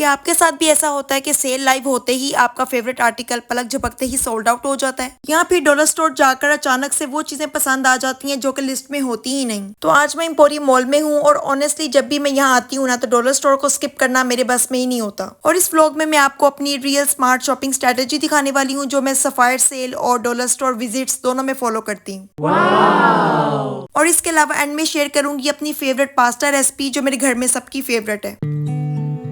क्या आपके साथ भी ऐसा होता है कि सेल लाइव होते ही आपका फेवरेट आर्टिकल पलक झपकते ही सोल्ड आउट हो जाता है, या फिर डॉलर स्टोर जाकर अचानक से वो चीजें पसंद आ जाती हैं जो कि लिस्ट में होती ही नहीं। तो आज मैं एम्पोरियम मॉल में हूँ और ऑनेस्टली जब भी मैं यहाँ आती हूँ ना तो डॉलर स्टोर को स्किप करना मेरे बस में ही नहीं होता। और इस व्लॉग में मैं आपको अपनी रियल स्मार्ट शॉपिंग स्ट्रेटेजी दिखाने वाली हूँ जो मैं सफायर सेल और डॉलर स्टोर विजिट्स दोनों में फॉलो करती हूँ। और इसके अलावा एंड में शेयर करूंगी अपनी फेवरेट पास्ता रेसिपी जो मेरे घर में सबकी फेवरेट है।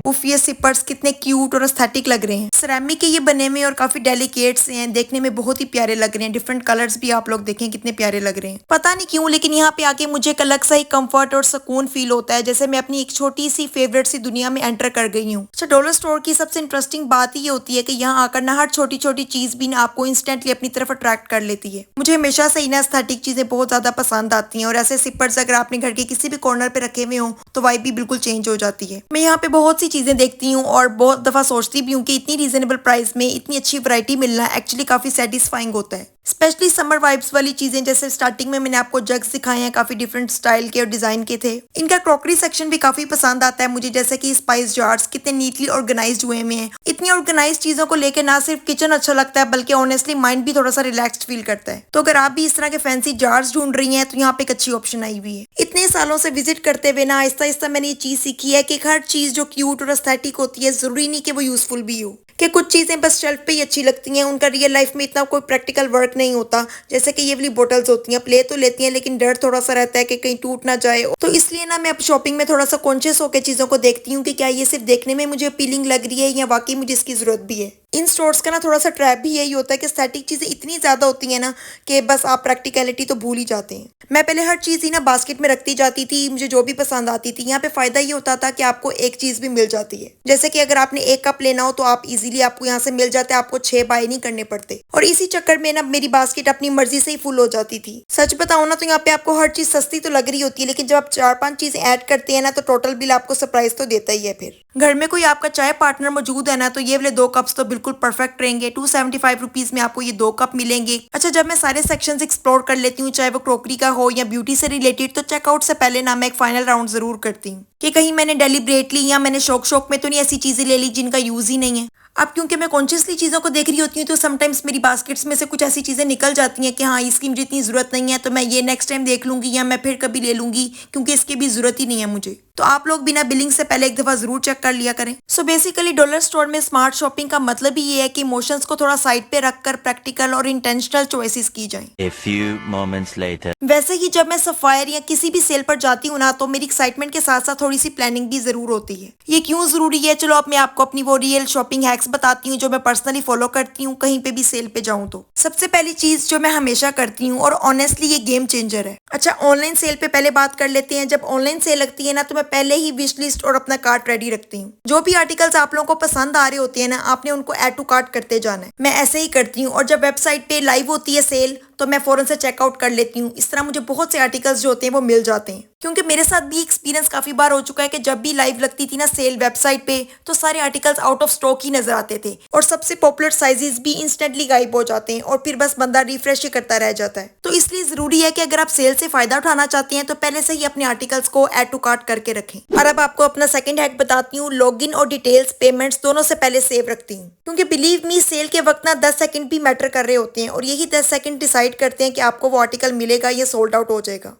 उफ, ये सिपर्स कितने क्यूट और एस्थेटिक लग रहे हैं। सिरेमिक के ये बने हुए और काफी डेलिकेट से हैं, देखने में बहुत ही प्यारे लग रहे हैं। डिफरेंट कलर्स भी आप लोग देखें कितने प्यारे लग रहे हैं। पता नहीं क्यों लेकिन यहाँ पे आके मुझे एक अलग सा ही कंफर्ट और सुकून फील होता है, जैसे मैं अपनी एक छोटी सी फेवरेट सी दुनिया में एंटर कर गई हूँ। अच्छा, डॉलर स्टोर की सबसे इंटरेस्टिंग बात ये होती है कि यहाँ आकर ना हर छोटी छोटी चीज भी ना आपको इंस्टेंटली अपनी तरफ अट्रैक्ट कर लेती है। मुझे हमेशा से ही ना एस्थेटिक चीजें बहुत ज्यादा पसंद आती हैं और ऐसे सिपर्स अगर आपने घर के किसी भी कॉर्नर पे रखे हुए हो तो वाइब भी बिल्कुल चेंज हो जाती है। मैं यहाँ पे बहुत सी चीजें देखती हूँ और बहुत दफा सोचती भी हूँ कि इतनी रीजनेबल प्राइस में इतनी अच्छी वैरायटी मिलना एक्चुअली काफी सेटिस्फाइंग होता है। स्पेशली समर वाइब्स वाली चीजें, जैसे स्टार्टिंग में मैंने आपको जग्स दिखाए हैं, काफी डिफरेंट स्टाइल के और डिजाइन के थे। इनका क्रॉकरी सेक्शन भी काफी पसंद आता है मुझे, जैसे कि स्पाइस जार्स कितने नीटली ऑर्गेनाइज्ड हुए हैं। इतनी ऑर्गेनाइज चीजों को लेकर ना सिर्फ किचन अच्छा लगता है बल्कि ऑनेस्टली माइंड भी थोड़ा सा रिलैक्स्ड फील करता है। तो अगर आप भी इस तरह के फैंसी जार्स ढूंढ रही हैं तो यहाँ पे एक अच्छी ऑप्शन आई हुई है। इतने सालों से विजिट करते हुए ना आहिस्ता आहिस्ता मैंने ये चीज सीखी है कि हर चीज जो क्यूट और एस्थेटिक होती है जरूरी नहीं कि वो यूजफुल भी हो। कि कुछ चीजें बस शेल्फ पे ही अच्छी लगती हैं, उनका रियल लाइफ में इतना कोई प्रैक्टिकल वर्क नहीं होता। जैसे कि ये वाली बोटल्स होती हैं, प्ले तो लेती हैं लेकिन डर थोड़ा सा रहता है कि कहीं टूट ना जाए। तो इसलिए ना मैं अब शॉपिंग में थोड़ा सा कॉन्शियस होकर चीजों को देखती हूँ कि क्या ये सिर्फ देखने में मुझे अपीलिंग लग रही है या वाकई मुझे इसकी जरूरत भी है। इन स्टोर्स का ना थोड़ा सा ट्रैप भी यही होता है कि स्टैटिक चीजें इतनी ज्यादा होती हैं ना कि बस आप प्रैक्टिकलिटी तो भूल ही जाते हैं। मैं पहले हर चीज ही ना बास्केट में रखती जाती थी, मुझे जो भी पसंद आती थी। यहाँ पे फायदा ये होता था कि आपको एक चीज भी मिल जाती है, जैसे कि अगर आपने एक कप लेना हो तो आप इजीली आपको यहाँ से मिल जाते हैं, आपको 6 बाय नहीं करने पड़ते। और इसी चक्कर में ना मेरी बास्केट अपनी मर्जी से ही फुल हो जाती थी। सच बताऊं ना तो यहाँ पे आपको हर चीज सस्ती तो लग रही होती है, लेकिन जब आप 4-5 चीजें ऐड करते हैं ना तो टोटल बिल आपको सरप्राइज तो देता ही है। फिर घर में कोई आपका चाय पार्टनर मौजूद है ना तो ये वाले 2 कप्स तो बिल्कुल परफेक्ट रहेंगे। 275 रुपीज में आपको ये 2 कप मिलेंगे। अच्छा, जब मैं सारे सेक्शंस एक्सप्लोर कर लेती हूँ, चाहे वो क्रोकरी का हो या ब्यूटी से रिलेटेड, तो चेकआउट से पहले ना मैं एक फाइनल राउंड जरूर करती हूँ कि कहीं मैंने डेलिब्रेटली या मैंने शौक में तो नहीं ऐसी चीजें ले ली जिनका यूज ही नहीं है। अब क्योंकि मैं कॉन्शियसली चीज़ों को देख रही होती हूँ तो समटाइम्स मेरी बास्केट्स में से कुछ ऐसी चीज़ें निकल जाती हैं कि हाँ इसकी मुझे इतनी ज़रूरत नहीं है, तो मैं ये नेक्स्ट टाइम देख लूंगी या मैं फिर कभी ले लूंगी क्योंकि इसकी भी ज़रूरत ही नहीं है मुझे। तो आप लोग बिना बिलिंग से पहले एक दफ़ा ज़रूर चेक कर लिया करें। सो बेसिकली डॉलर स्टोर में स्मार्ट शॉपिंग का मतलब ही ये है कि इमोशंस को थोड़ा साइड पे रखकर प्रैक्टिकल और इंटेंशनल चॉइसेस की जाएं। A few moments later. वैसे ही जब मैं सफायर या किसी भी सेल पर जाती हूँ ना तो मेरी एक्साइटमेंट के साथ साथ थोड़ी सी प्लानिंग भी जरूर होती है। ये क्यों जरूरी है, चलो अब मैं आपको अपनी वो रियल शॉपिंग हैक्स बताती हूँ जो मैं पर्सनली फॉलो करती हूँ कहीं पे भी सेल पे जाऊँ तो। सबसे पहली चीज जो मैं हमेशा करती हूँ और ऑनेस्टली ये गेम चेंजर है। अच्छा, ऑनलाइन सेल पे पहले बात कर लेते हैं। जब ऑनलाइन सेल लगती है ना तो मैं पहले ही विश लिस्ट और अपना कार्ट रेडी रखती हूँ। जो भी आर्टिकल्स आप लोगों को पसंद आ रहे होते हैं ना आपने उनको ऐड टू कार्ट करते जाना है। मैं ऐसे ही करती हूँ और जब वेबसाइट पे लाइव होती है सेल तो मैं फौरन से चेकआउट कर लेती हूँ। इस तरह मुझे बहुत से आर्टिकल्स जो होते हैं वो मिल जाते हैं, क्योंकि मेरे साथ भी एक्सपीरियंस काफी बार हो चुका है कि जब भी लाइव लगती थी ना सेल वेबसाइट पे तो सारे आर्टिकल्स आउट ऑफ स्टॉक ही नजर आते थे और सबसे पॉपुलर साइजेस भी इंस्टेंटली गायब हो जाते हैं और फिर बस बंदा रिफ्रेश ही करता रह जाता है। तो इसलिए जरूरी है कि अगर आप सेल से फायदा उठाना चाहते हैं तो पहले से ही अपने आर्टिकल्स को ऐड टू कार्ट करके रखें। और अब आपको अपना सेकंड हैक बताती हूँ। लॉगिन और डिटेल्स पेमेंट्स दोनों से पहले सेव रखती हूँ, क्योंकि बिलीव मी सेल के वक्त ना 10 सेकंड भी मैटर कर रहे होते हैं और यही 10 सेकंड डिसाइड करते हैं कि आपको वो आर्टिकल मिलेगा या सोल्ड आउट हो जाएगा।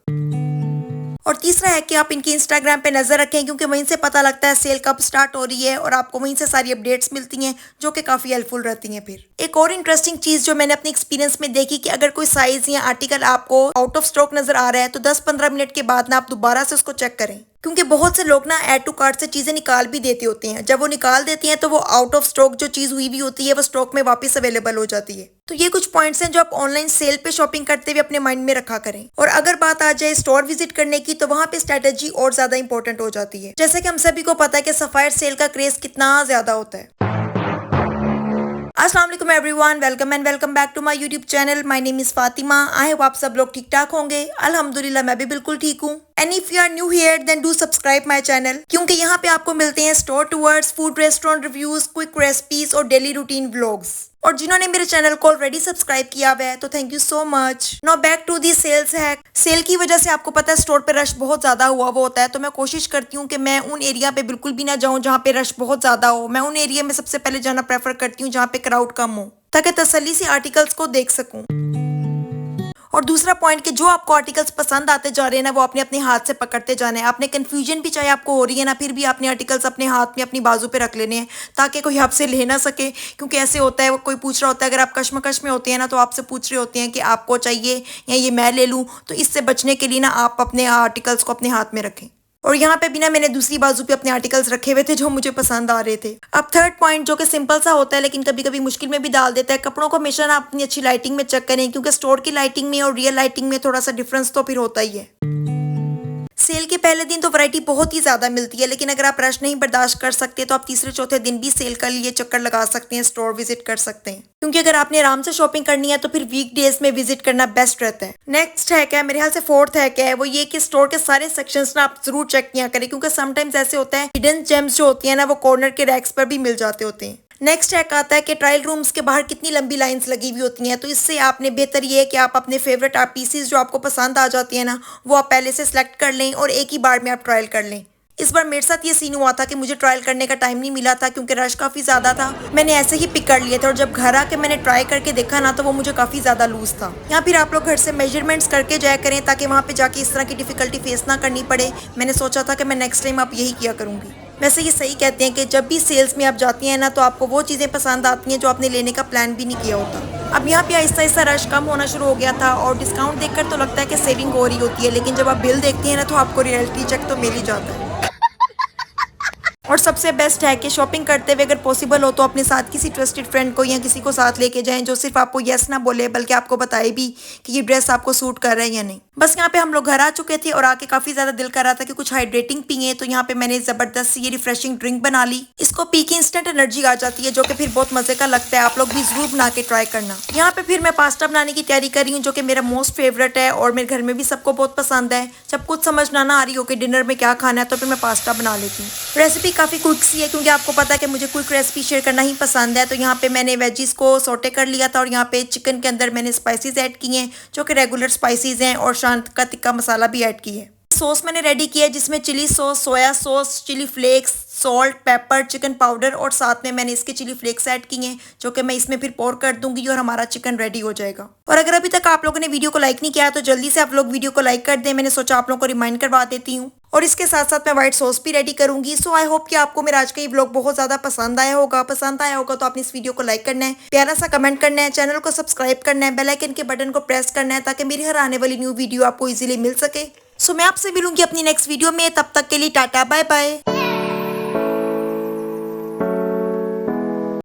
और तीसरा है कि आप इनकी इंस्टाग्राम पे नजर रखें, क्योंकि वहीं से पता लगता है सेल कब स्टार्ट हो रही है और आपको वहीं से सारी अपडेट्स मिलती हैं जो कि काफी हेल्पफुल रहती हैं। फिर एक और इंटरेस्टिंग चीज जो मैंने अपने एक्सपीरियंस में देखी कि अगर कोई साइज या आर्टिकल आपको आउट ऑफ स्टॉक नजर आ रहा है तो 10-15 मिनट के बाद ना आप दोबारा से उसको चेक करें, क्योंकि बहुत से लोग ना ऐड टू कार्ट से चीजें निकाल भी देते होते हैं। जब वो निकाल देती हैं तो वो आउट ऑफ स्टॉक जो चीज हुई भी होती है वो स्टॉक में वापस अवेलेबल हो जाती है। तो ये कुछ पॉइंट्स हैं जो आप ऑनलाइन सेल पे शॉपिंग करते हुए अपने माइंड में रखा करें। और अगर बात आ जाए स्टोर विजिट करने की तो वहाँ पे स्ट्रेटेजी और ज्यादा इंपॉर्टेंट हो जाती है। जैसे कि हम सभी को पता है कि सफायर सेल का क्रेज कितना ज्यादा होता है। अस्सलाम वालेकुम everyone, welcome and welcome back to my YouTube channel. My name is Fatima. I hope आप सब लोग ठीक ठाक होंगे। अल्हम्दुलिल्लाह मैं भी बिल्कुल ठीक हूँ। And if you are new here then do subscribe my channel, क्योंकि यहाँ पे आपको मिलते हैं store tours, food restaurant reviews, quick recipes और डेली रूटीन व्लॉग्स। और जिन्होंने मेरे चैनल को ऑलरेडी सब्सक्राइब किया हुआ है तो thank you so much. Now back to the sales hack. Sale की वजह से आपको पता है स्टोर पे रश बहुत ज्यादा हुआ वो होता है, तो मैं कोशिश करती हूँ कि मैं उन एरिया पे बिल्कुल भी ना जाऊँ जहाँ पे रश बहुत ज्यादा हो। मैं उन एरिया में सबसे पहले जाना प्रेफर करती हूँ जहाँ पे क्राउड कम हो, ताकि तसल्ली से आर्टिकल्स को देख सकूं। और दूसरा पॉइंट कि जो आपको आर्टिकल्स पसंद आते जा रहे हैं ना, वो अपने अपने हाथ से पकड़ते जाने हैं। आपने कंफ्यूजन भी चाहे आपको हो रही है ना, फिर भी आपने आर्टिकल्स अपने हाथ में अपनी बाजू पे रख लेने हैं ताकि कोई आपसे ले ना सके। क्योंकि ऐसे होता है, वो कोई पूछ रहा होता है, अगर आप कश्मकश में होते हैं ना तो आपसे पूछ रहे होते हैं कि आपको चाहिए या ये मैं ले लूँ। तो इससे बचने के लिए ना आप अपने आर्टिकल्स को अपने हाथ में रखें। और यहाँ पे भी ना मैंने दूसरी बाजू पे अपने आर्टिकल्स रखे हुए थे जो मुझे पसंद आ रहे थे। अब थर्ड पॉइंट जो कि सिंपल सा होता है लेकिन कभी कभी मुश्किल में भी डाल देता है, कपड़ों को हमेशा ना अपनी अच्छी लाइटिंग में चेक करें, क्योंकि स्टोर की लाइटिंग में और रियल लाइटिंग में थोड़ा सा डिफरेंस तो फिर होता ही है। सेल के पहले दिन तो वैरायटी बहुत ही ज्यादा मिलती है, लेकिन अगर आप रश नहीं बर्दाश्त कर सकते तो आप तीसरे चौथे दिन भी सेल का लिए चक्कर लगा सकते हैं, स्टोर विजिट कर सकते हैं। क्योंकि अगर आपने आराम से शॉपिंग करनी है तो फिर वीक डेज में विजिट करना बेस्ट रहता है। नेक्स्ट है क्या, मेरे ख्याल से फोर्थ है क्या है, वो ये कि स्टोर के सारे सेक्शंस ना आप जरूर चेक किया करें, क्योंकि समटाइम्स ऐसे होता है हिडन जेम्स जो होती है ना वो कॉर्नर के रैक्स पर भी मिल जाते होते हैं। नेक्स्ट हैक आता है कि ट्रायल रूम्स के बाहर कितनी लंबी लाइंस लगी हुई होती हैं, तो इससे आपने बेहतर ये है कि आप अपने फेवरेट पीसीज जो आपको पसंद आ जाती है ना, वो आप पहले से सिलेक्ट कर लें और एक ही बार में आप ट्रायल कर लें। इस बार मेरे साथ ये सीन हुआ था कि मुझे ट्रायल करने का टाइम नहीं मिला था क्योंकि रश काफ़ी ज़्यादा था। मैंने ऐसे ही पिक कर लिए थे और जब घर आके मैंने ट्राई करके देखा ना तो वो मुझे काफ़ी ज़्यादा लूज था। यहाँ फिर आप लोग घर से मेजरमेंट्स करके जाया करें ताकि वहाँ पे जाके इस तरह की डिफिकल्टी फेस ना करनी पड़े। मैंने सोचा था कि मैं नेक्स्ट टाइम आप यही किया करूँगी। वैसे ये सही कहते हैं कि जब भी सेल्स में आप जाती हैं ना तो आपको वो चीज़ें पसंद आती हैं जो आपने लेने का प्लान भी नहीं किया होता। अब यहाँ पे आहिस्ता आहिस्ता रश कम होना शुरू हो गया था और डिस्काउंट देखकर तो लगता है कि सेविंग हो रही होती है, लेकिन जब आप बिल देखते हैं ना तो आपको रियलिटी चेक तो मिल ही जाता है। और सबसे बेस्ट है कि शॉपिंग करते हुए अगर पॉसिबल हो तो अपने साथ किसी ट्रस्टेड फ्रेंड को या किसी को साथ लेके जाएं जो सिर्फ आपको यस ना बोले बल्कि आपको बताए भी कि ये ड्रेस आपको सूट कर रहा है या नहीं। बस यहाँ पे हम लोग घर आ चुके थे और आके काफी ज्यादा दिल कर रहा था कि कुछ हाइड्रेटिंग पिए, तो यहाँ पे मैंने जबरदस्त ये रिफ्रेशिंग ड्रिंक बना ली। इसको पी के इंस्टेंट एनर्जी आ जाती है जो कि फिर बहुत मजे का लगता है। आप लोग भी जरूर बना के ट्राई करना। यहाँ पे फिर मैं पास्ता बनाने की तैयारी कर रही हूँ जो कि मेरा मोस्ट फेवरेट है और मेरे घर में भी सबको बहुत पसंद है। जब कुछ समझ ना आ रही हो कि डिनर में क्या खाना है तो फिर मैं पास्ता बना लेती हूँ। रेसिपी काफी क्विक सी है क्योंकि आपको पता है कि मुझे क्विक रेसिपी शेयर करना ही पसंद है। तो यहाँ पे मैंने वेजीज को सौटे कर लिया था और यहाँ पे चिकन के अंदर मैंने स्पाइसेस ऐड किए हैं जो कि रेगुलर स्पाइसेस हैं और शांत का तिक्का मसाला भी ऐड किया है। सॉस मैंने रेडी किया है जिसमें chilli sauce, soya sauce, chilli flakes, salt, pepper, chicken powder और साथ में मैंने इसके चिली फ्लेक्स ऐड किए हैं जो कि मैं इसमें फिर पोर कर दूंगी और हमारा चिकन रेडी हो जाएगा। और अगर अभी तक आप लोगों ने वीडियो को लाइक नहीं किया तो जल्दी से आप लोग वीडियो को लाइक कर दें। मैंने सोचा आप लोगों को रिमाइंड करवा देती हूँ। और इसके साथ साथ मैं व्हाइट सॉस भी रेडी करूंगी। सो आई होप कि आपको मेरा आज का ये व्लॉग बहुत ज्यादा पसंद आया होगा। तो आपने इस वीडियो को लाइक करना है, प्यारा सा कमेंट करना है, चैनल को सब्सक्राइब करना है, बेल आइकन के बटन को प्रेस करना है ताकि मेरी हर आने वाली न्यू वीडियो आपको इजीली मिल सके। सो मैं आपसे मिलूंगी अपनी नेक्स्ट वीडियो में, तब तक के लिए टाटा बाय बाय।